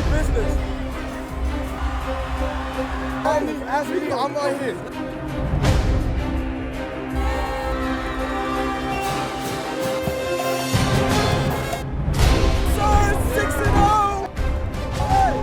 business. Ask me, I'm right here. Sir, 6-0! Hey.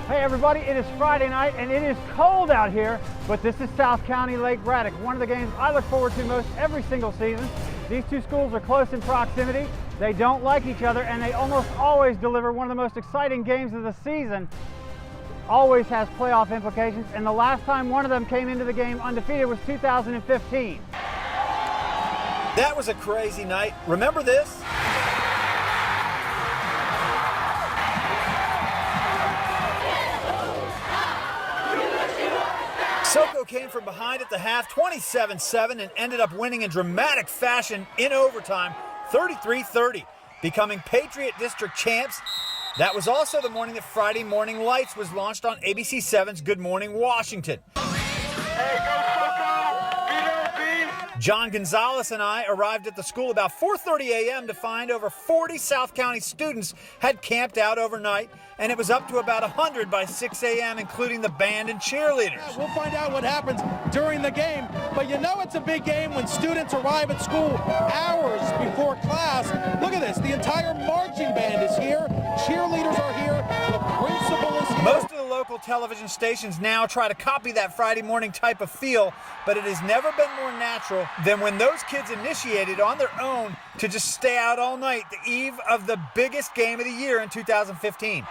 Hey everybody, it is Friday night and it is cold out here, but this is South County Lake Braddock, one of the games I look forward to most every single season. These two schools are close in proximity, they don't like each other, and they almost always deliver one of the most exciting games of the season. Always has playoff implications, and the last time one of them came into the game undefeated was 2015. That was a crazy night. Remember this? SOCO came from behind at the half, 27-7, and ended up winning in dramatic fashion in overtime, 33-30, becoming Patriot District champs. That was also the morning that Friday Morning Lights was launched on ABC 7's Good Morning Washington. Hey, go SOCO! John Gonzalez and I arrived at the school about 4:30 a.m. to find over 40 South County students had camped out overnight, and it was up to about 100 by 6 a.m., including the band and cheerleaders. We'll find out what happens during the game, but you know it's a big game when students arrive at school hours before class. Look at this, the entire marching band is here, cheerleaders are here, the principal is here. Most of the local television stations now try to copy that Friday morning type of feel, but it has never been more natural than when those kids initiated on their own to just stay out all night the eve of the biggest game of the year in 2015.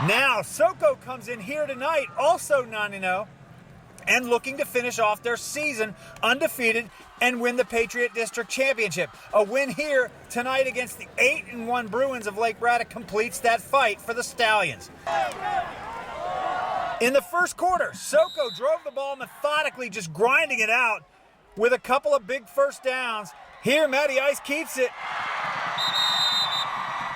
Now, SOCO comes in here tonight, also 9-0, and looking to finish off their season undefeated and win the Patriot District Championship. A win here tonight against the 8-1 Bruins of Lake Braddock completes that fight for the Stallions. In the first quarter, SOCO drove the ball methodically, just grinding it out with a couple of big first downs. Here, Matty Ice keeps it.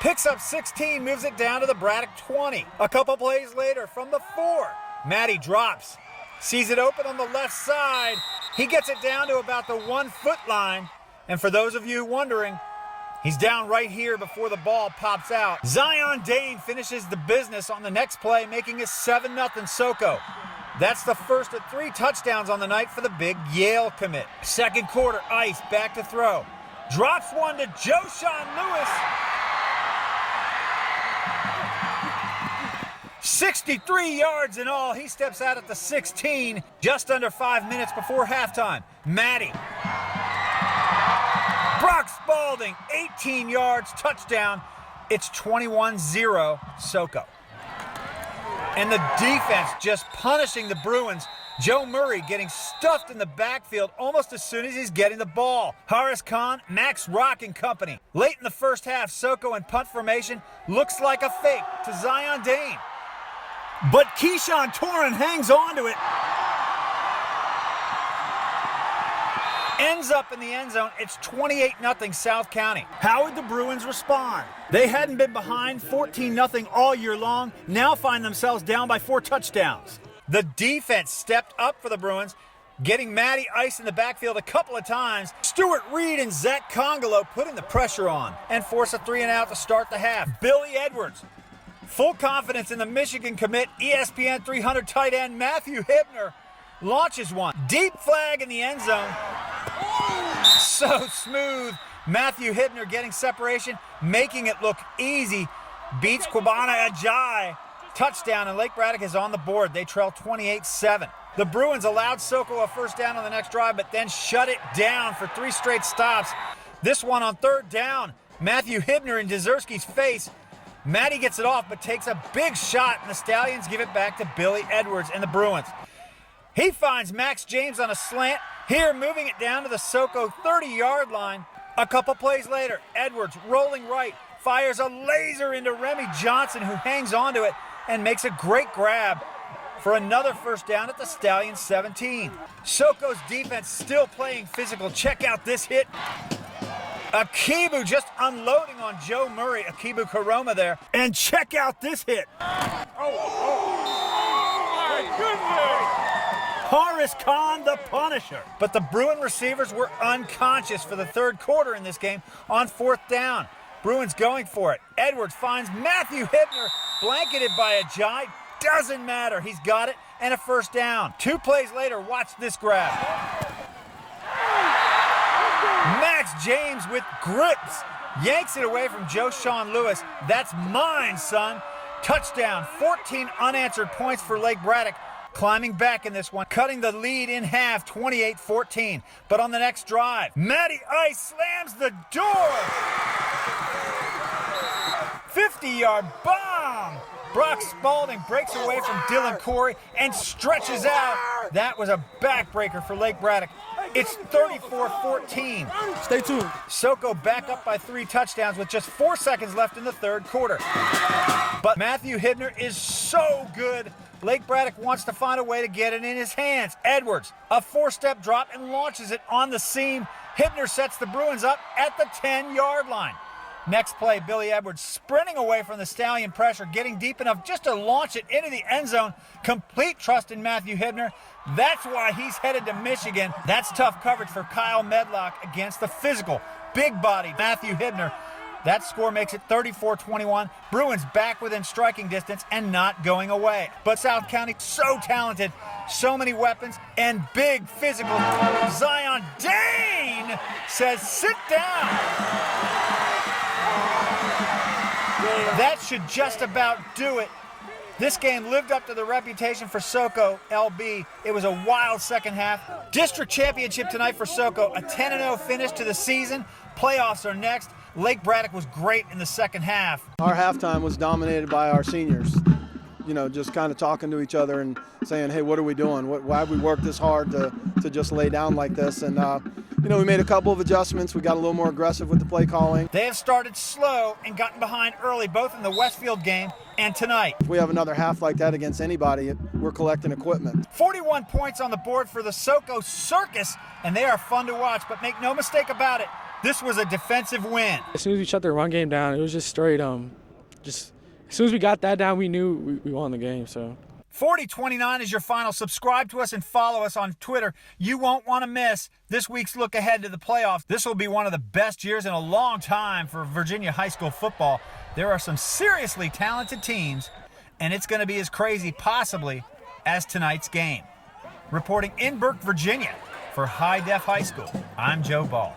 Picks up 16, moves it down to the Braddock 20. A couple plays later, from the 4, Matty drops. Sees it open on the left side. He gets it down to about the 1-foot line. And for those of you wondering, he's down right here before the ball pops out. Zion Dane finishes the business on the next play, making it 7-0 SOCO. That's the first of 3 touchdowns on the night for the big Yale commit. Second quarter, Ice back to throw. Drops one to Joshawn Lewis. 63 yards in all. He steps out at the 16, just under 5 minutes before halftime. Matty. Brock Spalding, 18 yards, touchdown. It's 21-0 SOCO. And the defense just punishing the Bruins. Joe Murray getting stuffed in the backfield almost as soon as he's getting the ball. Horace Kahn, Max Rock and company. Late in the first half, SOCO in punt formation looks like a fake to Zion Dane. But Keyshawn Torin hangs on to it. Ends up in the end zone. It's 28-0 South County. How would the Bruins respond? They hadn't been behind 14-0 all year long, now find themselves down by 4 touchdowns. The defense stepped up for the Bruins, getting Matty Ice in the backfield a couple of times. Stuart Reed and Zach Congolo putting the pressure on and force a 3-and-out to start the half. Billy Edwards, full confidence in the Michigan commit, ESPN 300 tight end Matthew Hibner launches one. Deep flag in the end zone. So smooth. Matthew Hibner getting separation, making it look easy. Beats Kwabena Ajayi. Touchdown, and Lake Braddock is on the board. They trail 28-7. The Bruins allowed SOCO a first down on the next drive, but then shut it down for 3 straight stops. This one on 3rd down. Matthew Hibner in Dzierski's face. Matty gets it off, but takes a big shot, and the Stallions give it back to Billy Edwards and the Bruins. He finds Max James on a slant. Here, moving it down to the SOCO 30-yard line. A couple plays later, Edwards rolling right, fires a laser into Remy Johnson, who hangs onto it and makes a great grab for another first down at the Stallions 17. SOCO's defense still playing physical. Check out this hit. Akibu just unloading on Joe Murray. Akibu Karoma there. And check out this hit. Horace Khan, the Punisher. But the Bruin receivers were unconscious for the third quarter in this game on 4th down. Bruins going for it. Edwards finds Matthew Hibner, blanketed by a Jai. Doesn't matter. He's got it and a first down. 2 plays later, watch this grab. Max James with grips. Yanks it away from Joe Sean Lewis. That's mine, son. Touchdown. 14 unanswered points for Lake Braddock. Climbing back in this one, cutting the lead in half, 28-14. But on the next drive, Matty Ice slams the door. 50-yard bomb. Brock Spalding breaks away from Dylan Corey and stretches out. That was a backbreaker for Lake Braddock. It's 34-14. Stay tuned. SOCO back up by 3 touchdowns with just 4 seconds left in the third quarter. But Matthew Hibner is so good. Lake Braddock wants to find a way to get it in his hands. Edwards, a 4-step drop and launches it on the seam. Hibner sets the Bruins up at the 10-yard line. Next play, Billy Edwards sprinting away from the Stallion pressure, getting deep enough just to launch it into the end zone. Complete trust in Matthew Hibner. That's why he's headed to Michigan. That's tough coverage for Kyle Medlock against the physical, big-bodied Matthew Hibner. That score makes it 34-21. Bruins back within striking distance and not going away. But South County, so talented, so many weapons, and big physical. Zion Dane says, sit down. That should just about do it. This game lived up to the reputation for SOCO LB. It was a wild second half. District championship tonight for SOCO. A 10-0 finish to the season. Playoffs are next. Lake Braddock was great in the second half. Our halftime was dominated by our seniors, you know, just kind of talking to each other and saying, hey, what are we doing? Why have we worked this hard to just lay down like this? And, you know, we made a couple of adjustments. We got a little more aggressive with the play calling. They have started slow and gotten behind early, both in the Westfield game and tonight. If we have another half like that against anybody, we're collecting equipment. 41 points on the board for the SOCO Circus, and they are fun to watch, but make no mistake about it, this was a defensive win. As soon as we shut the run game down, it was just straight, just as soon as we got that down, we knew we won the game, so. 40-29 is your final. Subscribe to us and follow us on Twitter. You won't want to miss this week's look ahead to the playoffs. This will be one of the best years in a long time for Virginia high school football. There are some seriously talented teams, and it's going to be as crazy, possibly, as tonight's game. Reporting in Burke, Virginia, for High Def High School, I'm Joe Ball.